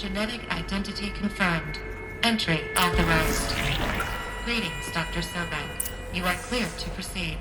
Genetic identity confirmed. Entry authorized. Greetings, Dr. Sobank. You are clear to proceed.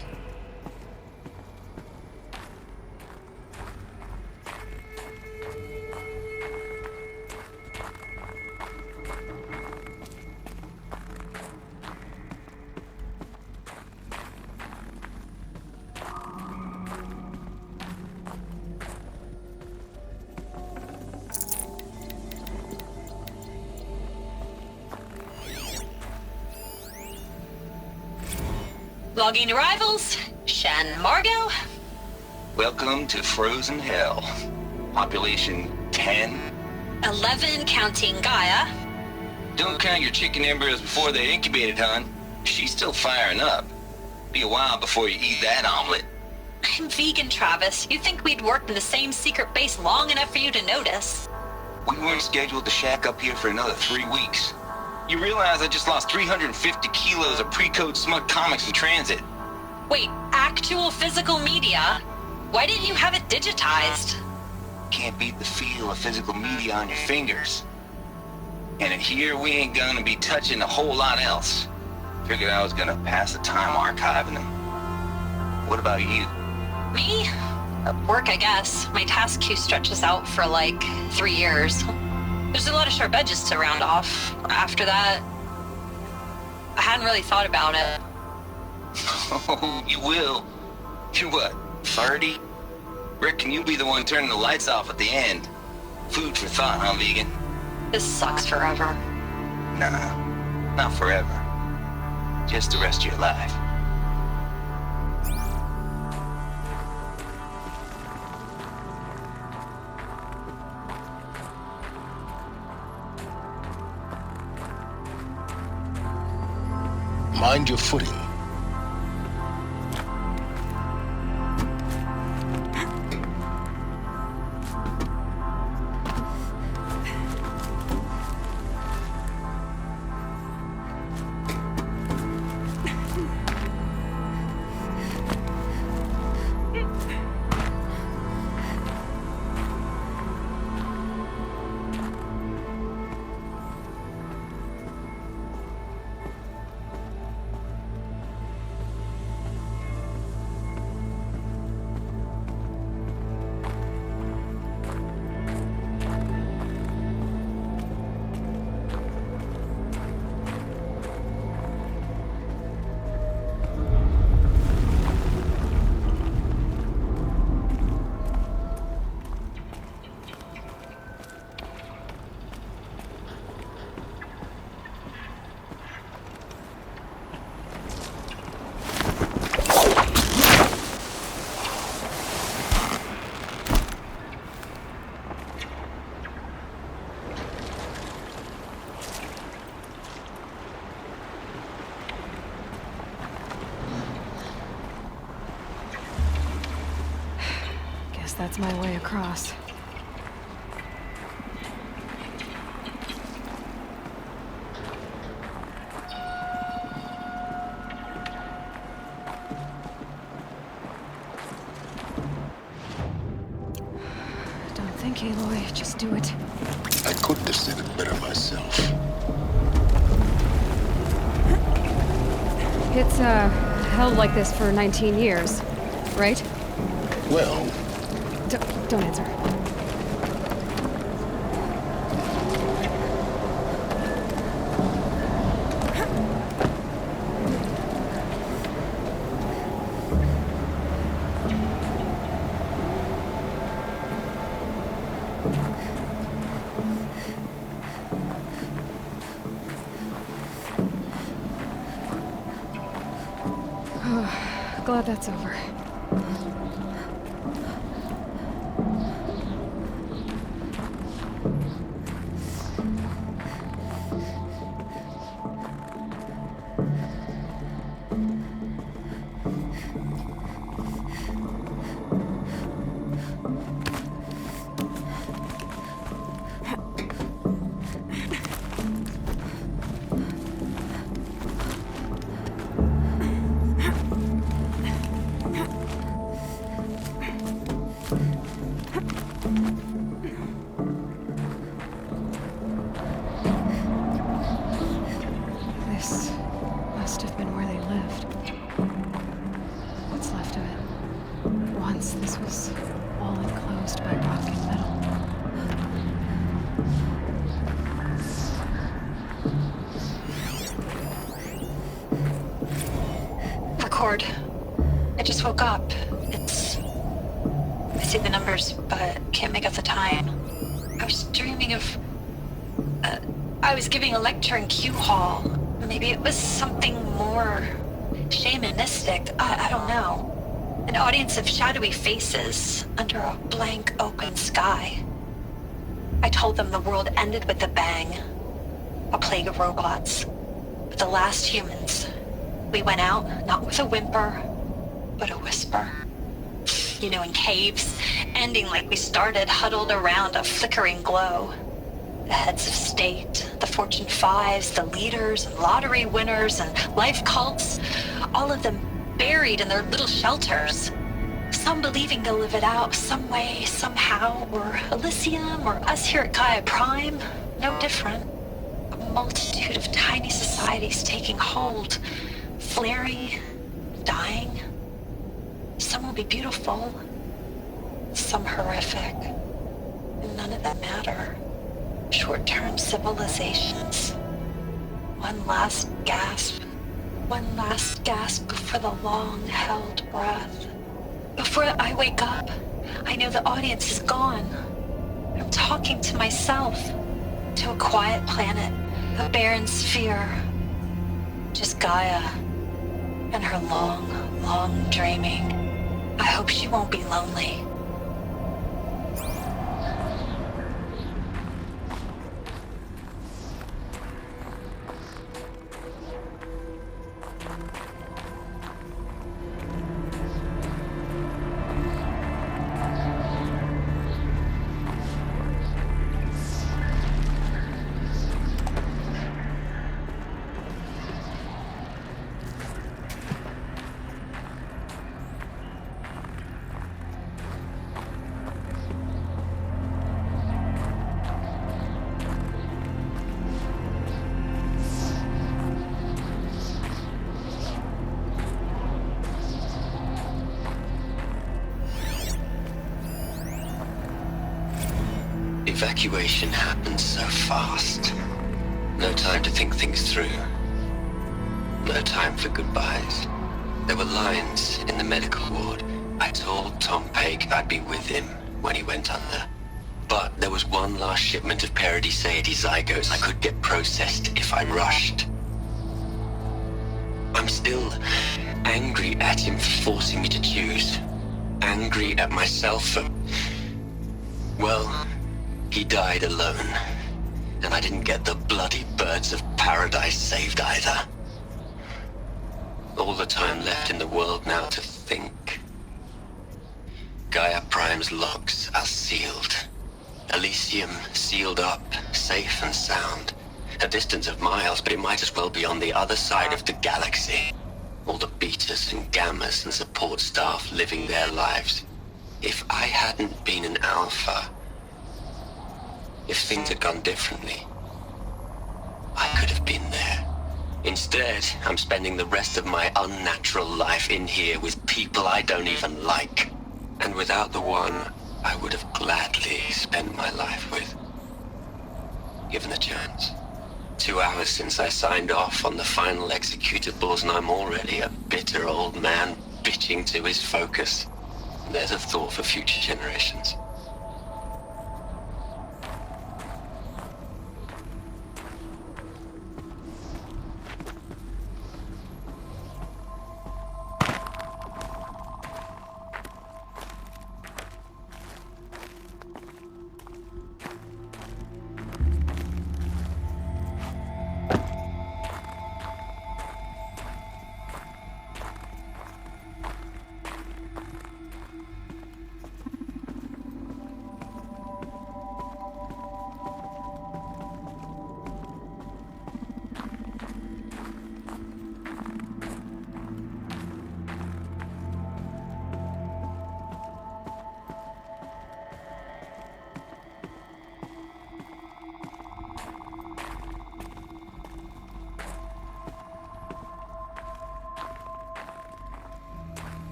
Logging arrivals, Shen Margot. Welcome to Frozen Hell. Population 10. 11 counting Gaia. Don't count your chicken embryos before they're incubated, hon. She's still firing up. Be a while before you eat that omelet. I'm vegan, Travis. You'd think we'd worked in the same secret base long enough for you to notice. We weren't scheduled to shack up here for another 3 weeks. You realize I just lost 350 kilos of pre-code smug comics in transit. Wait, actual physical media? Why didn't you have it digitized? Can't beat the feel of physical media on your fingers. And in here, we ain't gonna be touching a whole lot else. Figured I was gonna pass the time archiving them. What about you? Me? Work, I guess. My task queue stretches out for like 3 years. There's a lot of sharp edges to round off. After that, I hadn't really thought about it. Oh, you will. You're what, 30? Reckon you'll be the one turning the lights off at the end. Food for thought, huh, vegan? This sucks forever. Nah, not forever. Just the rest of your life. Mind your footing. That's my way across. Don't think, Aloy. Just do it. I couldn't have said it better myself. It's, held like this for 19 years, right? Well, Don't answer. Glad that's over. what's left of it. Once this was all enclosed by rock and metal. Record. I just woke up. I see the numbers, but can't make out the time. I was dreaming of... I was giving a lecture in Q Hall. Maybe it was something more shamanistic. I don't know. An audience of shadowy faces under a blank open sky. I told them the world ended with a bang. A plague of robots. But the last humans. We went out, not with a whimper, but a whisper. You know, in caves, ending like we started, huddled around a flickering glow. The heads of state, the Fortune 5s, the leaders, and lottery winners, and life cults, all of them buried in their little shelters. Some believing they'll live it out some way, somehow, or Elysium, or us here at Gaia Prime, no different. A multitude of tiny societies taking hold, flaring, dying. Some will be beautiful, some horrific, and none of them matter. Short-term civilizations. One last gasp before the long-held breath. Before I wake up, I know the audience is gone. I'm talking to myself, to a quiet planet, a barren sphere. Just Gaia and her long, long dreaming. I hope she won't be lonely. Evacuation happened so fast. No time to think things through. No time for goodbyes. There were lines in the medical ward. I told Tom Pake I'd be with him when he went under. But there was one last shipment of Paradiseidae zygotes I could get processed if I rushed. I'm still angry at him for forcing me to choose. Angry at myself for... well... he died alone, and I didn't get the bloody birds of paradise saved either. All the time left in the world now to think. Gaia Prime's logs are sealed. Elysium sealed up, safe and sound. A distance of miles, but it might as well be on the other side of the galaxy. All the betas and gammas and support staff living their lives. If I hadn't been an alpha... if things had gone differently, I could have been there. Instead, I'm spending the rest of my unnatural life in here with people I don't even like. And without the one I would have gladly spent my life with. Given the chance. 2 hours since I signed off on the final executables, and I'm already a bitter old man bitching to his focus. There's a thought for future generations.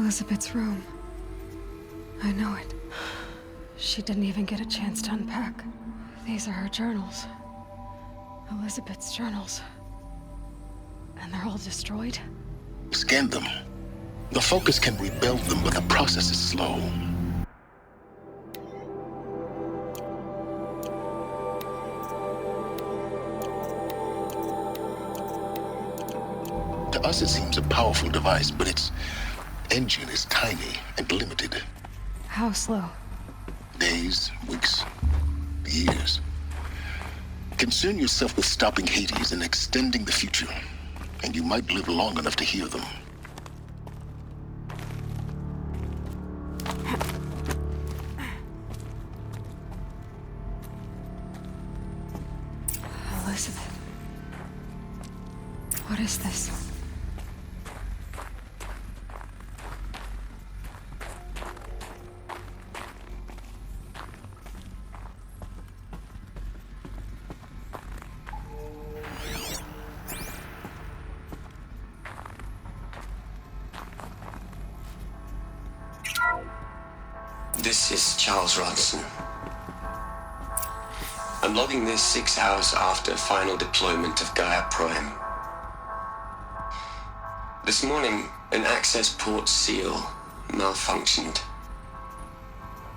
Elizabeth's room. I know it. She didn't even get a chance to unpack. These are her journals. Elizabeth's journals. And they're all destroyed? Scan them. The Focus can rebuild them, but the process is slow. To us, it seems a powerful device, but its engine is tiny and limited. How slow? Days, weeks, years. Concern yourself with stopping Hades and extending the future, and you might live long enough to hear them. Elizabeth. What is this? This is Charles Ronson. I'm logging this 6 hours after final deployment of Gaia Prime. This morning, an access port seal malfunctioned.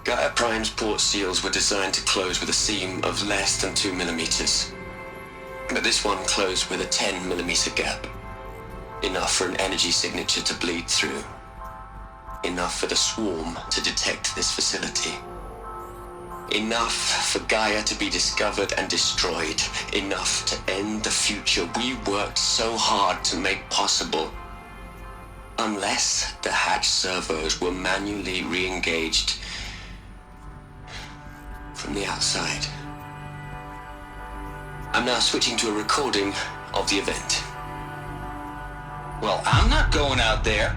Gaia Prime's port seals were designed to close with a seam of less than 2 millimeters. But this one closed with a 10 millimeter gap. Enough for an energy signature to bleed through. Enough for the swarm to detect this facility. Enough for Gaia to be discovered and destroyed. Enough to end the future we worked so hard to make possible. Unless the hatch servos were manually re-engaged from the outside. I'm now switching to a recording of the event. Well, I'm not going out there.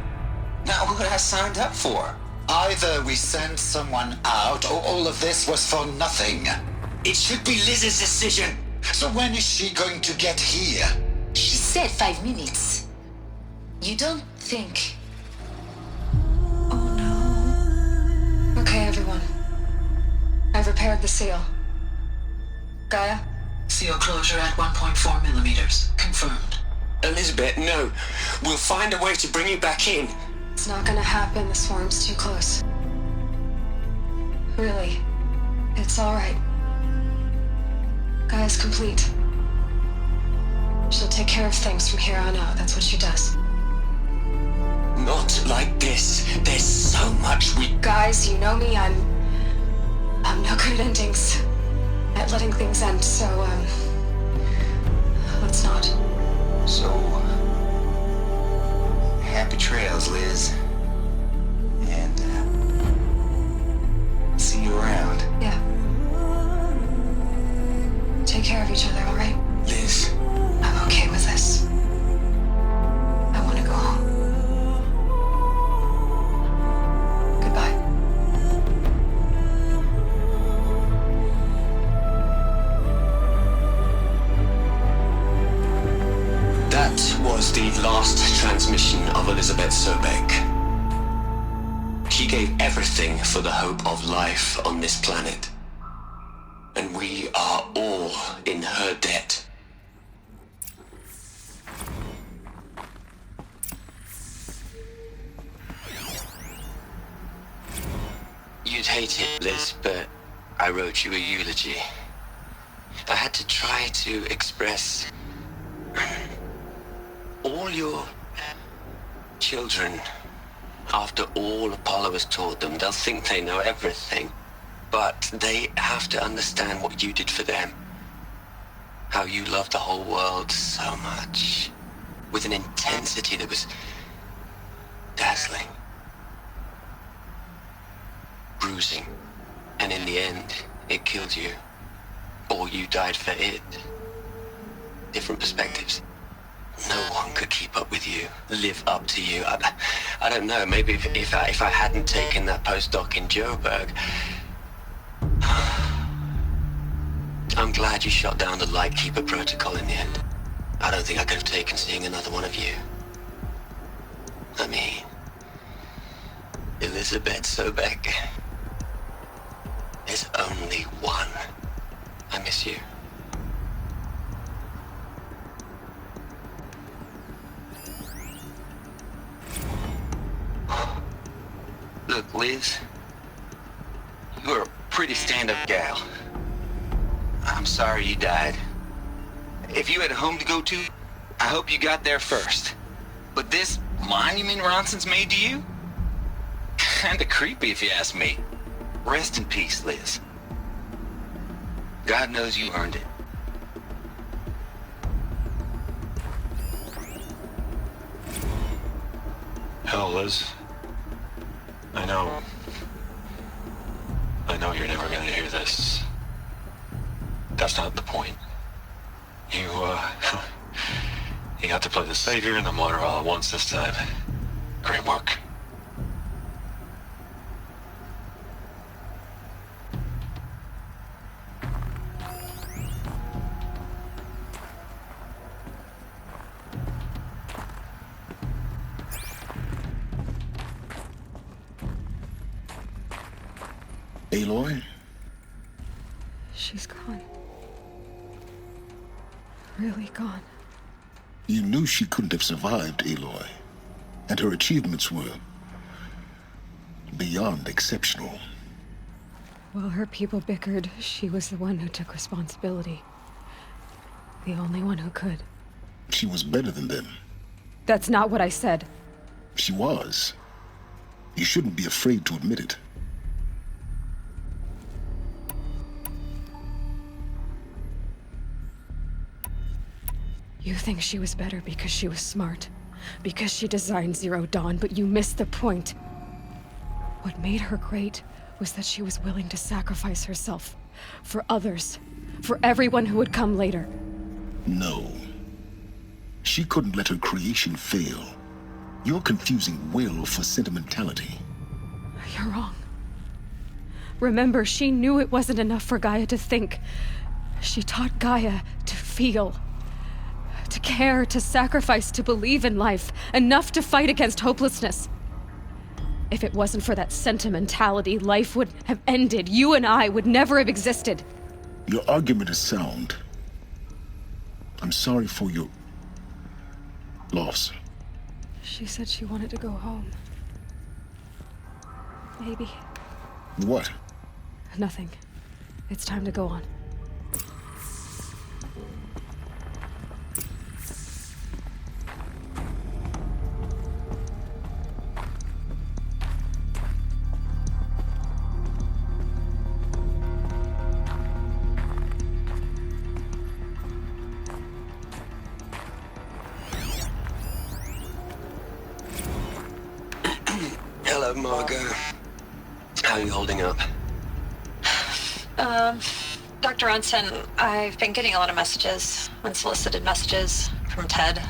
Not what I signed up for. Either we send someone out, or all of this was for nothing. It should be Liz's decision. So when is she going to get here? She said 5 minutes. You don't think... Oh no. Okay, everyone. I've repaired the seal. Gaia? Seal closure at 1.4 millimeters. Confirmed. Elizabeth, no. We'll find a way to bring you back in. It's not gonna happen. The swarm's too close. Really. It's alright. Gaia's complete. She'll take care of things from here on out. That's what she does. Not like this. There's so much we... Guys, you know me. I'm no good at endings. At letting things end, so, let's not. So, happy trails, Liz. And, see you around. Yeah. Take care of each other, alright? Liz. I'm okay with this. I want to go home. Goodbye. That was the last transmission of Elizabeth Sobek. She gave everything for the hope of life on this planet. And we are all in her debt. You'd hate it, Liz, but I wrote you a eulogy. I had to try to express all your children. After all Apollo has taught them, they'll think they know everything. But they have to understand what you did for them. How you loved the whole world so much. With an intensity that was dazzling. Bruising. And in the end, it killed you. Or you died for it. Different perspectives. No one could keep up with you, live up to you. I don't know, maybe if I hadn't taken that postdoc in Joburg. I'm glad you shot down the Lightkeeper protocol in the end. I don't think I could have taken seeing another one of you. I mean, Elizabeth Sobek. There's only one. I miss you. Look, Liz, you're a pretty stand-up gal. I'm sorry you died. If you had a home to go to, I hope you got there first. But this monument Ronson's made to you? Kinda creepy if you ask me. Rest in peace, Liz. God knows you earned it. Hell, Liz. I know you're never gonna hear this. That's not the point. You got to play the savior and the martyr all at once this time. Great work. Aloy? She's gone. Really gone. You knew she couldn't have survived, Aloy. And her achievements were beyond exceptional. While her people bickered, she was the one who took responsibility. The only one who could. She was better than them. That's not what I said. She was. You shouldn't be afraid to admit it. You think she was better because she was smart, because she designed Zero Dawn, but you missed the point. What made her great was that she was willing to sacrifice herself for others, for everyone who would come later. No. She couldn't let her creation fail. You're confusing will for sentimentality. You're wrong. Remember, she knew it wasn't enough for Gaia to think. She taught Gaia to feel. To care, to sacrifice, to believe in life, enough to fight against hopelessness. If it wasn't for that sentimentality, life would have ended. You and I would never have existed. Your argument is sound. I'm sorry for your loss. She said she wanted to go home. Maybe. What? Nothing. It's time to go on. Hello, Margot. How are you holding up? Dr. Ronson, I've been getting a lot of messages, unsolicited messages from Ted.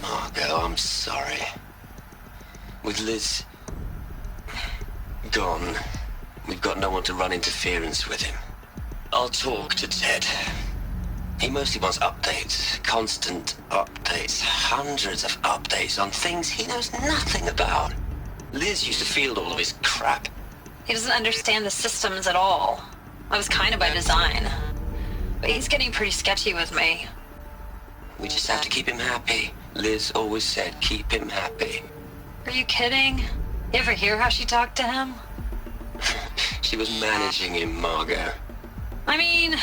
Margot, I'm sorry. With Liz gone, we've got no one to run interference with him. I'll talk to Ted. He mostly wants updates, constant updates, hundreds of updates on things he knows nothing about. Liz used to field all of his crap. He doesn't understand the systems at all. That was kind of by design. But he's getting pretty sketchy with me. We just have to keep him happy. Liz always said keep him happy. Are you kidding? You ever hear how she talked to him? She was managing him, Margot. I mean,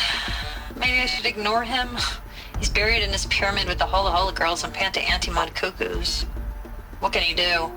maybe I should ignore him. He's buried in his pyramid with the Hola Hola girls and Panta Antimod cuckoos. What can he do?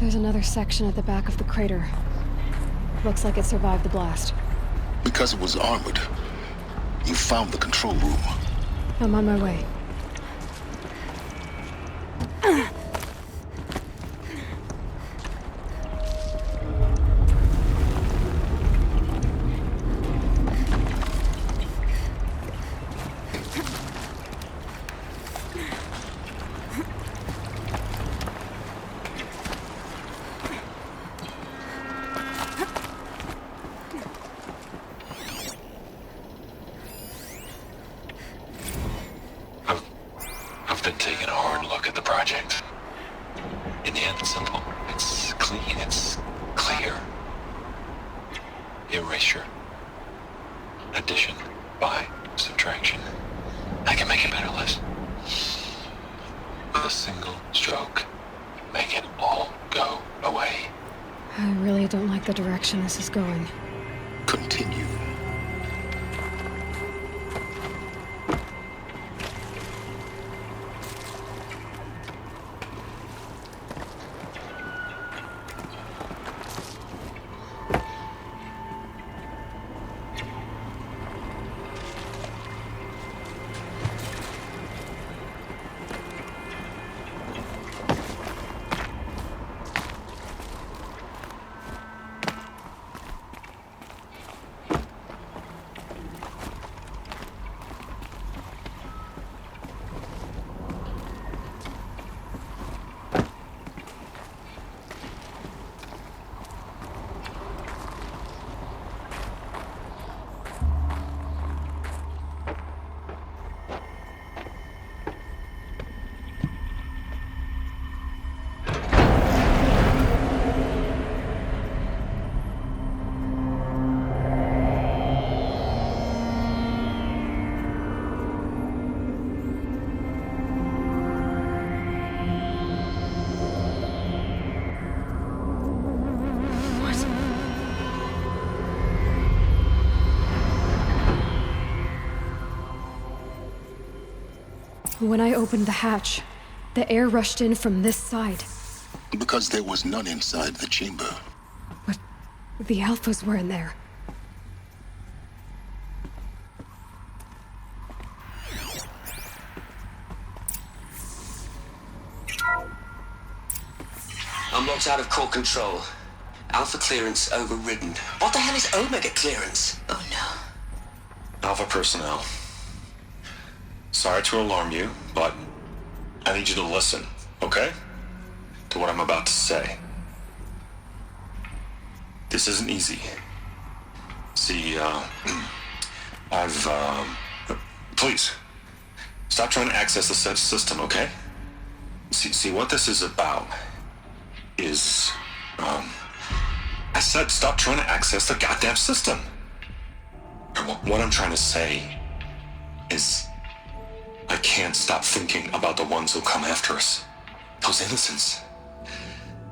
There's another section at the back of the crater. Looks like it survived the blast. Because it was armored, you found the control room. I'm on my way. I've been taking a hard look at the project. In the end, it's simple. It's clean. It's clear. Erasure. Addition. By. Subtraction. I can make a better list. With a single stroke. Make it all go away. I really don't like the direction this is going. Continue. When I opened the hatch, the air rushed in from this side. Because there was none inside the chamber. But the Alphas were in there. I'm locked out of core control. Alpha clearance overridden. What the hell is Omega clearance? Oh no. Alpha personnel. Sorry to alarm you, but I need you to listen, okay? To what I'm about to say. This isn't easy. See, please, stop trying to access the system, okay? See, what this is about is, I said stop trying to access the goddamn system. What I'm trying to say is, I can't stop thinking about the ones who come after us. Those innocents.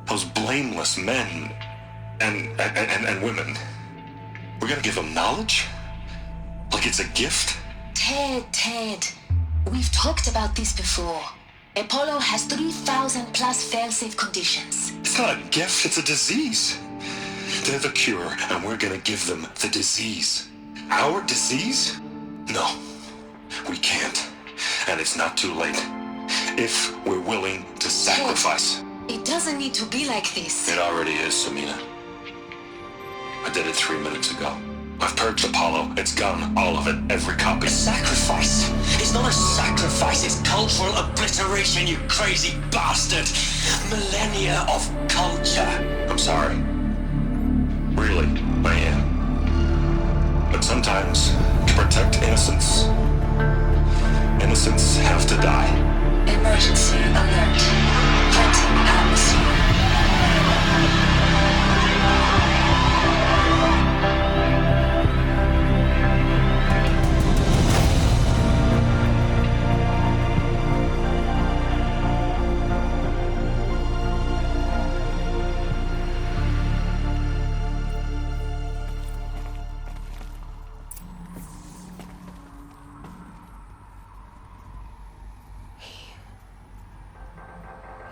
Those blameless men and women. We're gonna give them knowledge? Like it's a gift? Ted. We've talked about this before. Apollo has 3,000 plus fail-safe conditions. It's not a gift, it's a disease. They're the cure, and we're gonna give them the disease. Our disease? No, we can't. And it's not too late. If we're willing to sacrifice. It doesn't need to be like this. It already is, Samina. I did it 3 minutes ago. I've purged Apollo. It's gone. All of it. Every copy. A sacrifice? It's not a sacrifice, it's cultural obliteration, you crazy bastard! Millennia of culture! I'm sorry. Really, I am. But sometimes, to protect innocence, innocents have to die. Emergency alert. Venting atmosphere.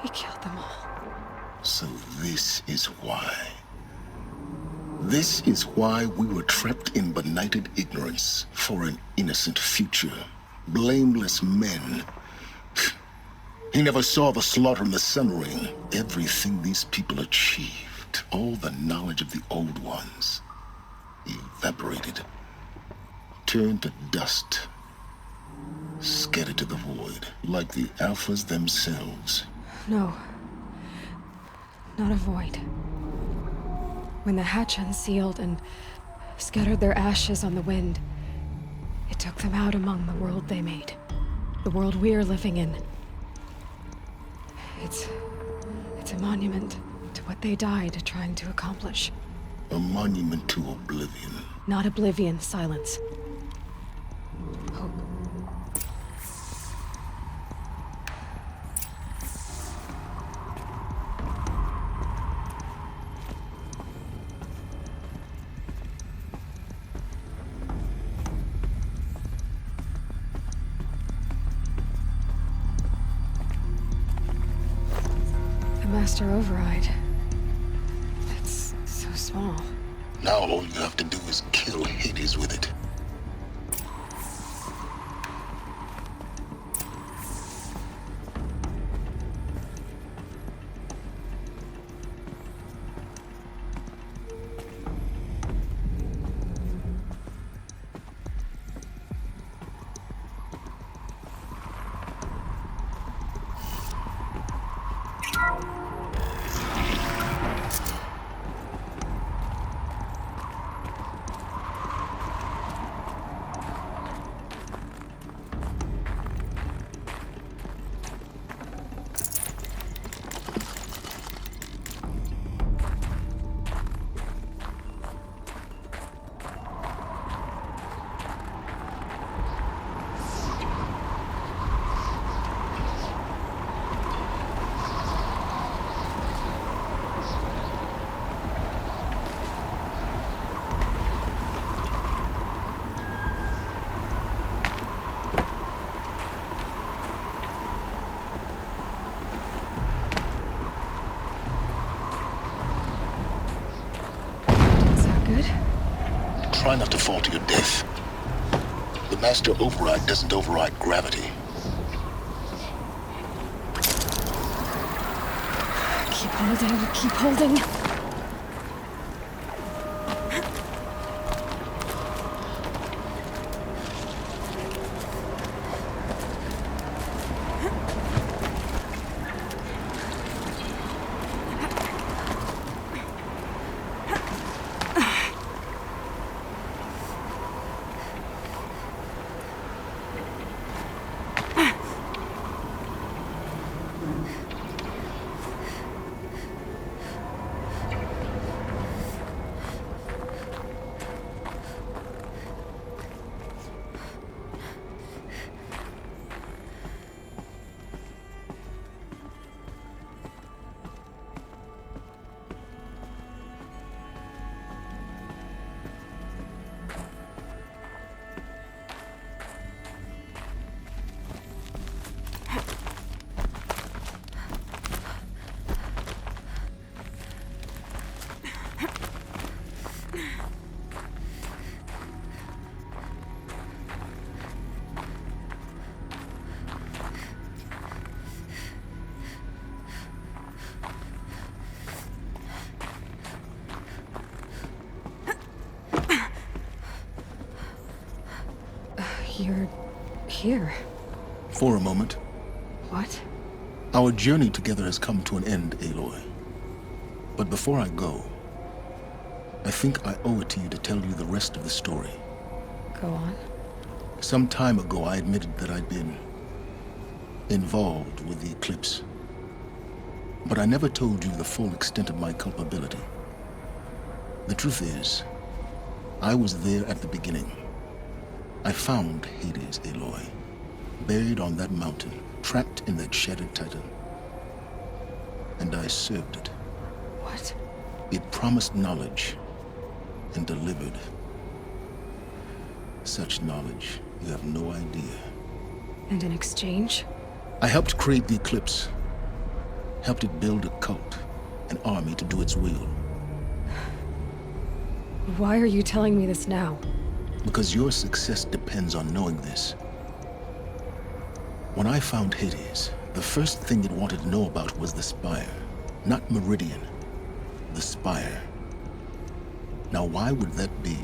He killed them all. So this is why. This is why we were trapped in benighted ignorance for an innocent future. Blameless men. He never saw the slaughter in the Sun Ring. Everything these people achieved, all the knowledge of the old ones, evaporated, turned to dust, scattered to the void, like the Alphas themselves. No. Not a void. When the hatch unsealed and scattered their ashes on the wind, it took them out among the world they made. The world we're living in. It's a monument to what they died trying to accomplish. A monument to oblivion. Not oblivion, silence. Hope. The Master Override. It's so small. Now all you have to do is kill Hades with it. Try not to fall to your death. The Master Override doesn't override gravity. Keep holding, keep holding. You're here. For a moment. What? Our journey together has come to an end, Aloy. But before I go, I think I owe it to you to tell you the rest of the story. Go on. Some time ago, I admitted that I'd been involved with the eclipse. But I never told you the full extent of my culpability. The truth is, I was there at the beginning. I found Hades, Aloy, buried on that mountain, trapped in that shattered titan. And I served it. What? It promised knowledge and delivered. Such knowledge, you have no idea. And in exchange? I helped create the eclipse. Helped it build a cult. an army to do its will. Why are you telling me this now? Because your success depends on knowing this. When I found Hades, the first thing it wanted to know about was the Spire. Not Meridian. The Spire. Now why would that be?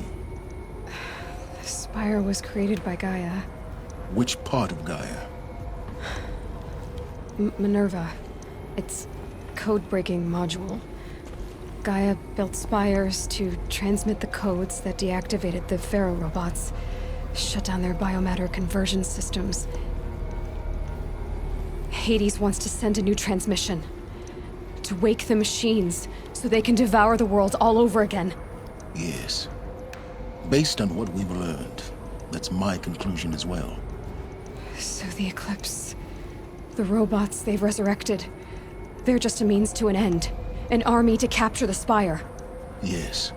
The Spire was created by Gaia. Which part of Gaia? Minerva. It's code-breaking module. Gaia built spires to transmit the codes that deactivated the Pharaoh robots, shut down their biomatter conversion systems. Hades wants to send a new transmission. To wake the machines, so they can devour the world all over again. Yes. Based on what we've learned, that's my conclusion as well. So the Eclipse... the robots they've resurrected... they're just a means to an end. An army to capture the Spire. Yes.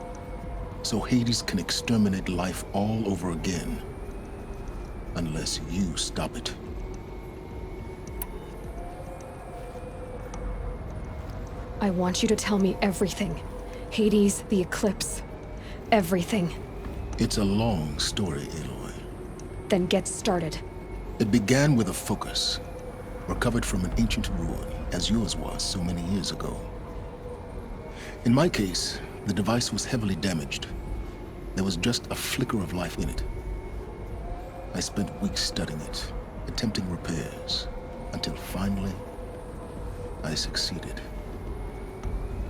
So Hades can exterminate life all over again. Unless you stop it. I want you to tell me everything. Hades, the Eclipse. Everything. It's a long story, Aloy. Then get started. It began with a focus. Recovered from an ancient ruin, as yours was so many years ago. In my case, the device was heavily damaged. There was just a flicker of life in it. I spent weeks studying it, attempting repairs, until finally, I succeeded.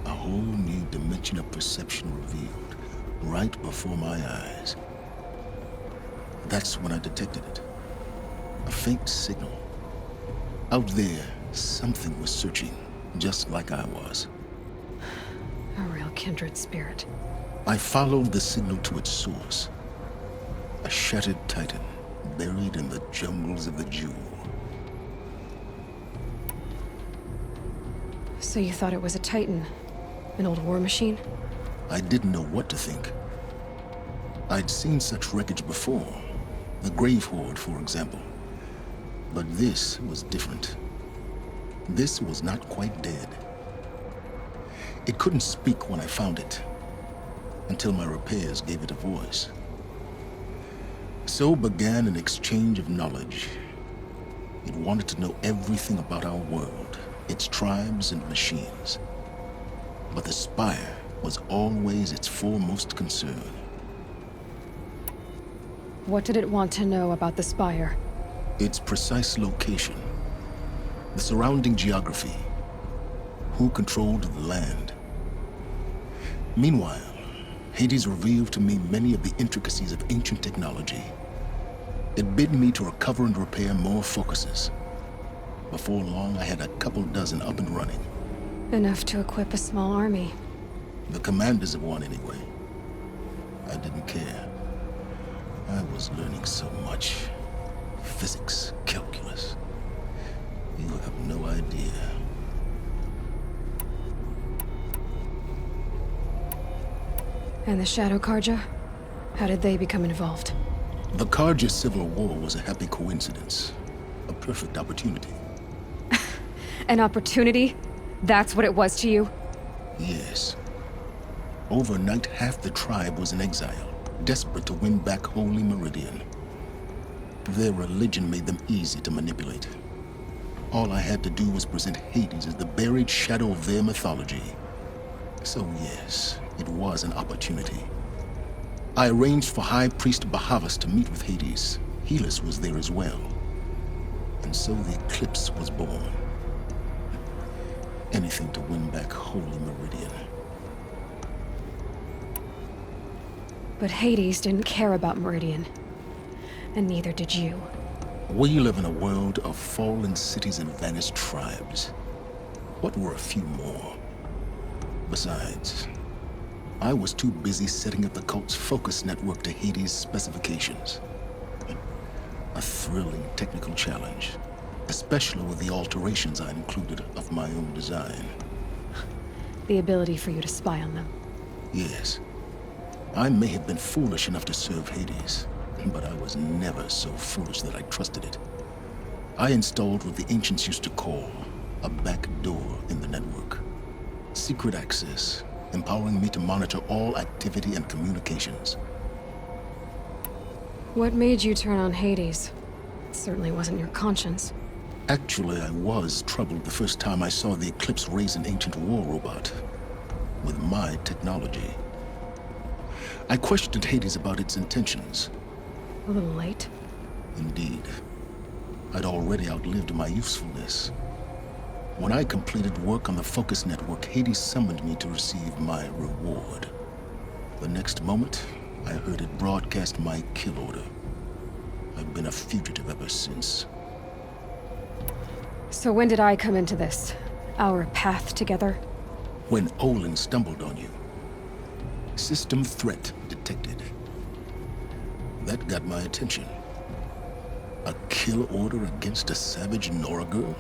A whole new dimension of perception revealed, right before my eyes. That's when I detected it. A faint signal. Out there, something was searching, just like I was. A real kindred spirit. I followed the signal to its source. A shattered titan, buried in the jungles of the Jewel. So you thought it was a titan? An old war machine? I didn't know what to think. I'd seen such wreckage before. The Grave Horde, for example. But this was different. This was not quite dead. It couldn't speak when I found it, until my repairs gave it a voice. So began an exchange of knowledge. It wanted to know everything about our world, its tribes and machines. But the Spire was always its foremost concern. What did it want to know about the Spire? Its precise location, the surrounding geography, who controlled the land. Meanwhile, Hades revealed to me many of the intricacies of ancient technology. It bid me to recover and repair more focuses. Before long, I had a couple dozen up and running. Enough to equip a small army. The commanders of one, anyway. I didn't care. I was learning so much. Physics, calculus. You have no idea. And the Shadow Karja? How did they become involved? The Karja Civil War was a happy coincidence. A perfect opportunity. An opportunity? That's what it was to you? Yes. Overnight, half the tribe was in exile, desperate to win back Holy Meridian. Their religion made them easy to manipulate. All I had to do was present Hades as the buried shadow of their mythology. So yes, it was an opportunity. I arranged for High Priest Bahavas to meet with Hades. Helis was there as well. And so the Eclipse was born. Anything to win back Holy Meridian. But Hades didn't care about Meridian. And neither did you. We live in a world of fallen cities and vanished tribes. What were a few more? Besides, I was too busy setting up the cult's focus network to Hades' specifications. A thrilling technical challenge, especially with the alterations I included of my own design. The ability for you to spy on them. Yes. I may have been foolish enough to serve Hades, but I was never so foolish that I trusted it. I installed what the ancients used to call a back door in the network. Secret access, empowering me to monitor all activity and communications. What made you turn on Hades? It certainly wasn't your conscience. Actually, I was troubled the first time I saw the Eclipse raise an ancient war robot with my technology. I questioned Hades about its intentions. A little late. Indeed. I'd already outlived my usefulness. When I completed work on the Focus Network, Hades summoned me to receive my reward. The next moment, I heard it broadcast my kill order. I've been a fugitive ever since. So when did I come into this? Our path together? When Olin stumbled on you. System threat detected. That got my attention. A kill order against a savage Nora girl?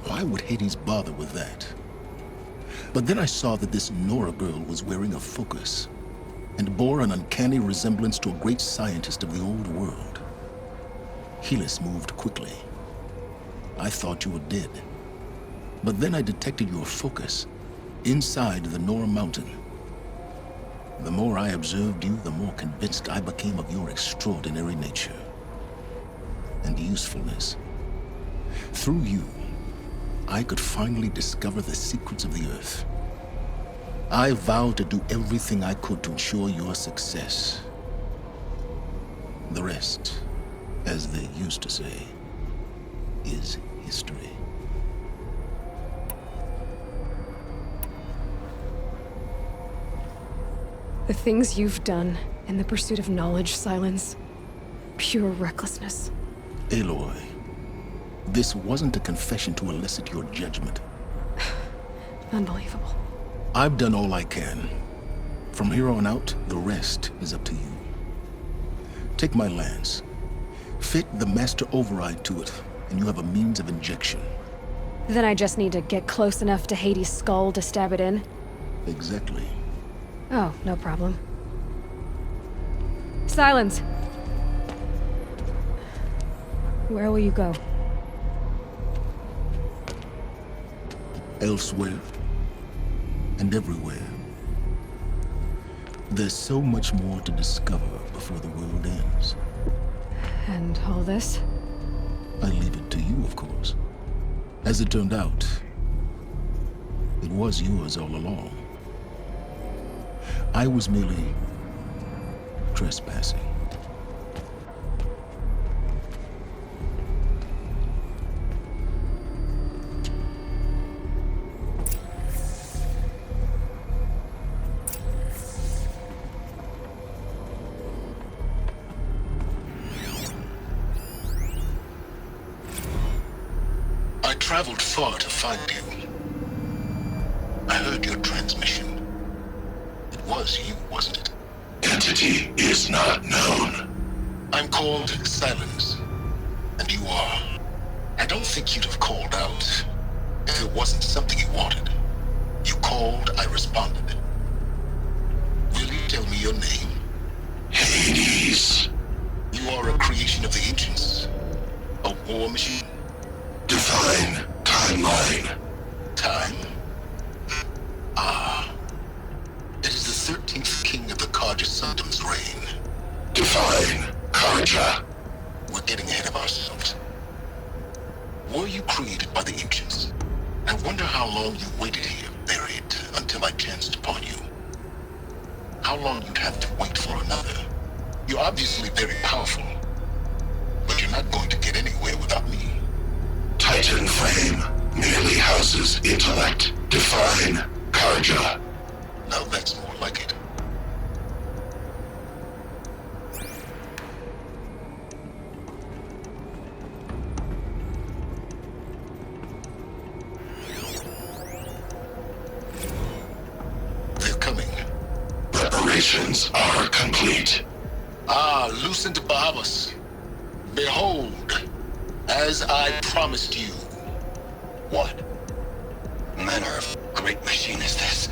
Why would Hades bother with that? But then I saw that this Nora girl was wearing a focus and bore an uncanny resemblance to a great scientist of the old world. Helis moved quickly. I thought you were dead. But then I detected your focus inside the Nora mountain. The more I observed you, the more convinced I became of your extraordinary nature and usefulness. Through you, I could finally discover the secrets of the Earth. I vowed to do everything I could to ensure your success. The rest, as they used to say, is history. The things you've done in the pursuit of knowledge, Silence. Pure recklessness. Aloy, this wasn't a confession to elicit your judgment. Unbelievable. I've done all I can. From here on out, the rest is up to you. Take my lance. Fit the master override to it, and you have a means of injection. Then I just need to get close enough to Hades' skull to stab it in? Exactly. Oh, no problem. Silence! Where will you go? Elsewhere. And everywhere. There's so much more to discover before the world ends. And all this? I leave it to you, of course. As it turned out, it was yours all along. I was merely trespassing. I traveled far to find you. I heard your transmission. It was you, wasn't it? Entity is not known. I'm called Silence, and you are. I don't think you'd have called out if it wasn't something you wanted. You called, I responded. Will you tell me your name? Hades. You are a creation of the ancients. A war machine. Define timeline. Time? Ah. It is the 13th king of the Karja Sundom's reign. Define Karja. We're getting ahead of ourselves. Were you created by the ancients? I wonder how long you waited here, buried, until I chanced upon you. How long you'd have to wait for another. You're obviously very powerful, but you're not going to get anywhere without me. Titan Flame merely houses intellect. Define Karja. Now that's more like it. They're coming. Preparations are complete. Ah, Lucent Bahamas. Behold, as I promised you. What manner of great machine is this?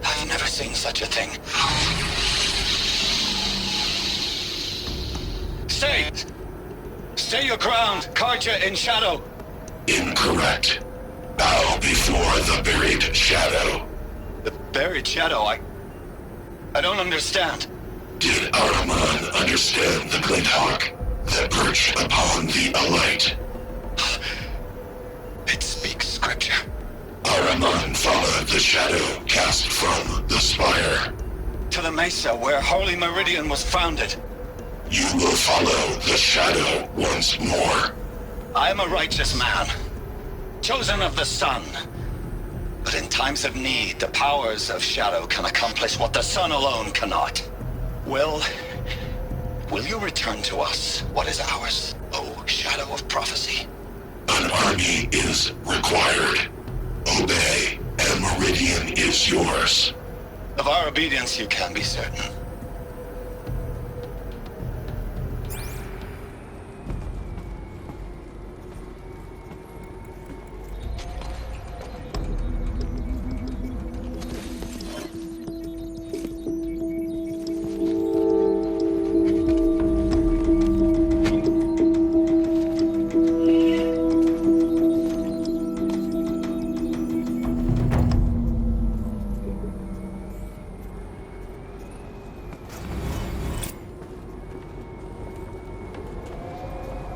I've never seen such a thing. Stay! Stay your ground, Karja in shadow! Incorrect. Bow before the buried shadow. The buried shadow? I don't understand. Did Ahriman understand the glint hawk that perched upon the alight? It speaks scripture. Ahriman followed the shadow cast from the spire. To the mesa where Holy Meridian was founded. You will follow the shadow once more. I am a righteous man, chosen of the sun. But in times of need, the powers of shadow can accomplish what the sun alone cannot. Will you return to us what is ours, O shadow of prophecy? An army is required. Obey, and Meridian is yours. Of our obedience you can be certain.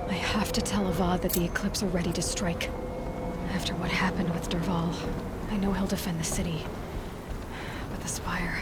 I have to tell Avad that the Eclipse are ready to strike. After what happened with Derval, I know he'll defend the city. But the Spire...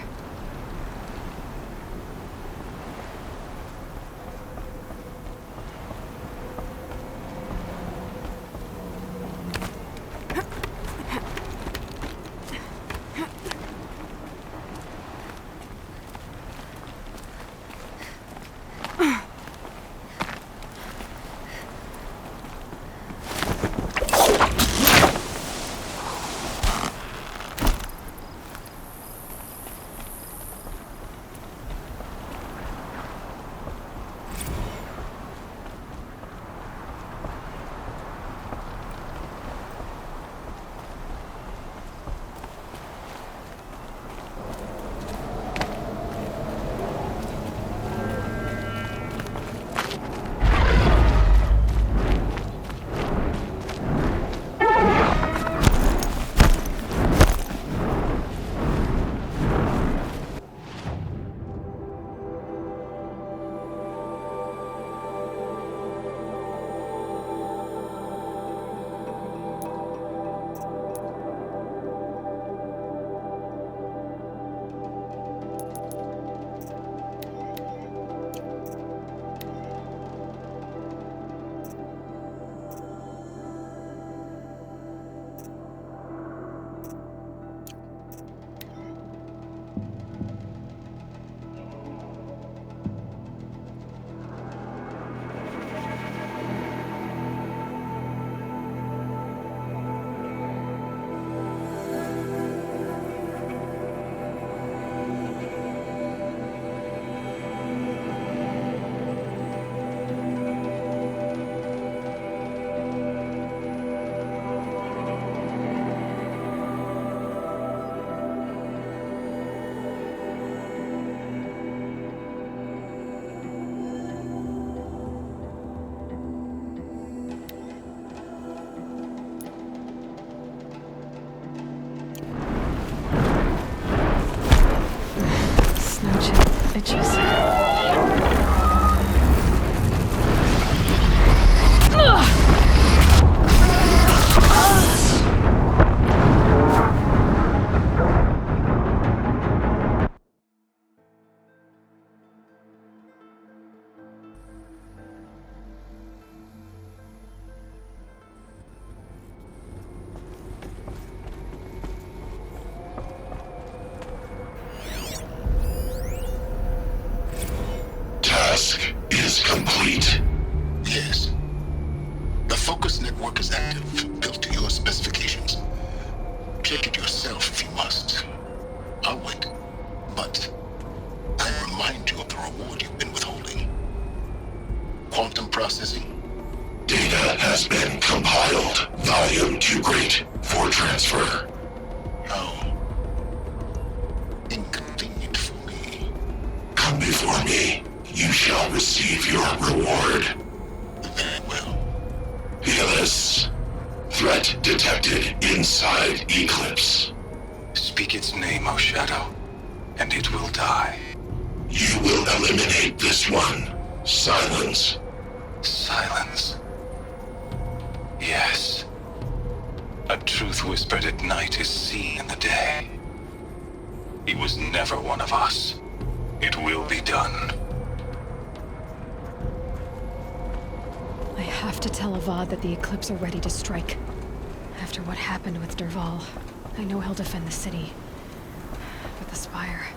Bitches. Task is complete. Yes. The focus network is active, built to your specifications. Check it yourself if you must. I'll wait. But I'll remind you of the reward you've been withholding. Quantum processing. Data has been compiled. Volume too great for transfer. How inconvenient for me. Come before me. You shall receive your reward. Very well. Helis, Threat detected inside Eclipse. Speak its name, O Shadow, and it will die. You will eliminate this one. Silence. Silence. Yes. A truth whispered at night is seen in the day. He was never one of us. It will be done. I have to tell Avad that the Eclipse are ready to strike. After what happened with Derval, I know he'll defend the city. But the Spire...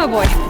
Oh boy.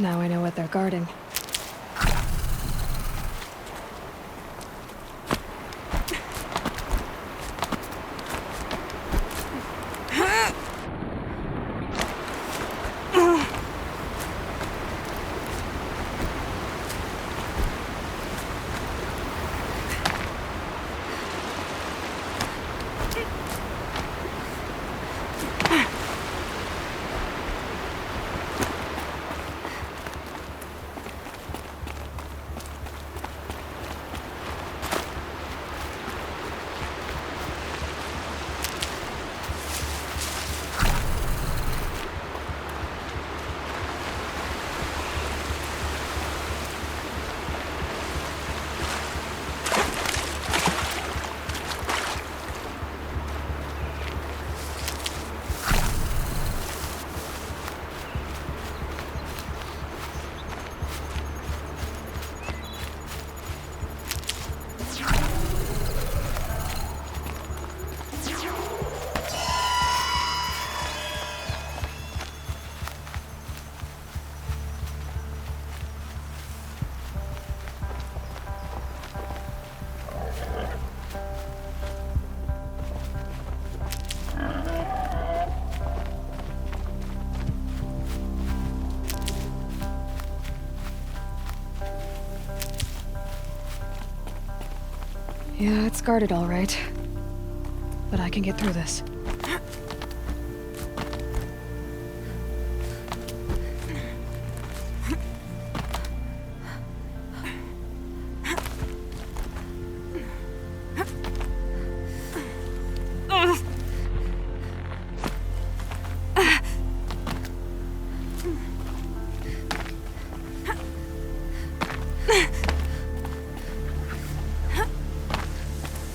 Now I know what they're guarding. Yeah, it's guarded all right. But I can get through this.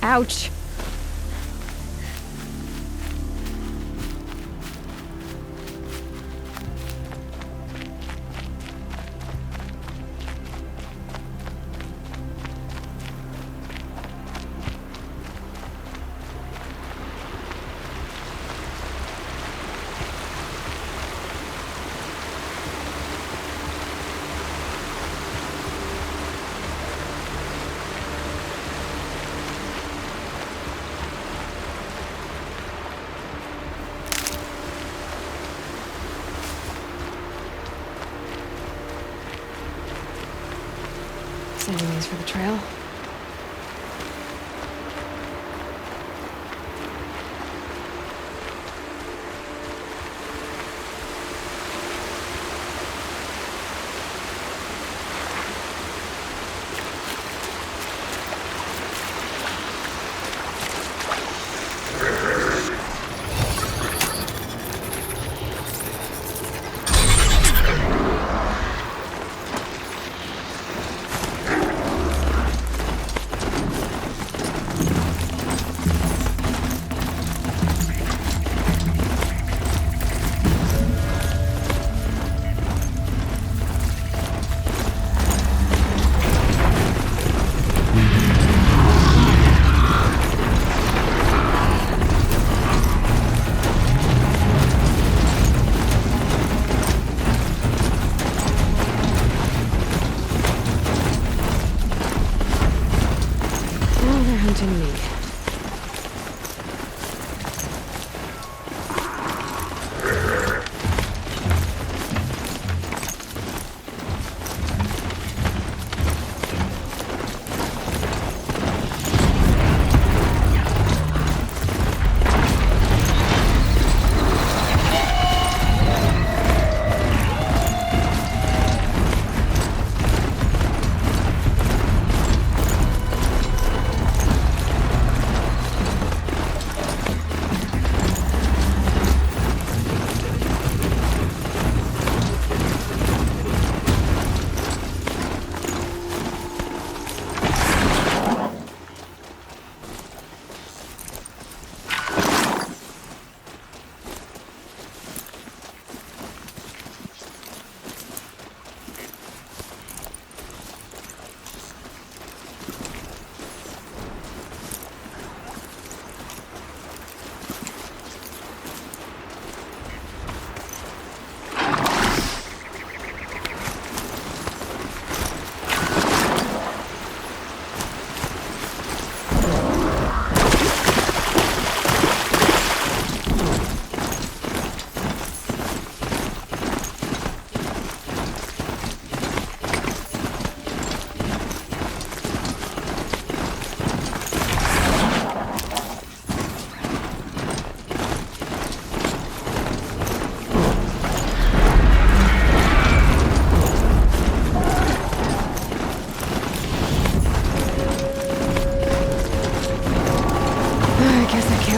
Ouch! Saving these for the trail. To me.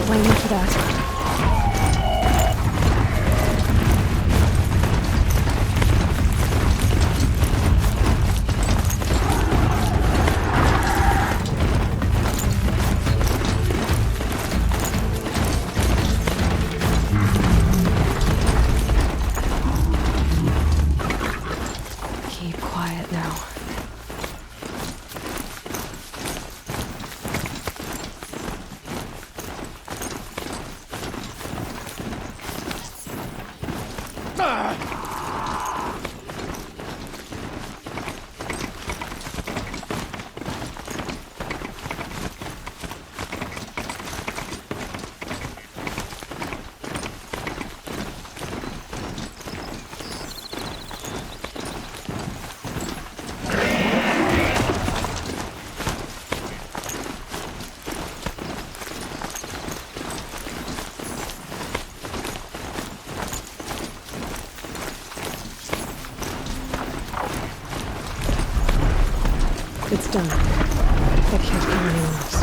Blame you for that. Keep quiet now. It's done. I can't kill anyone else.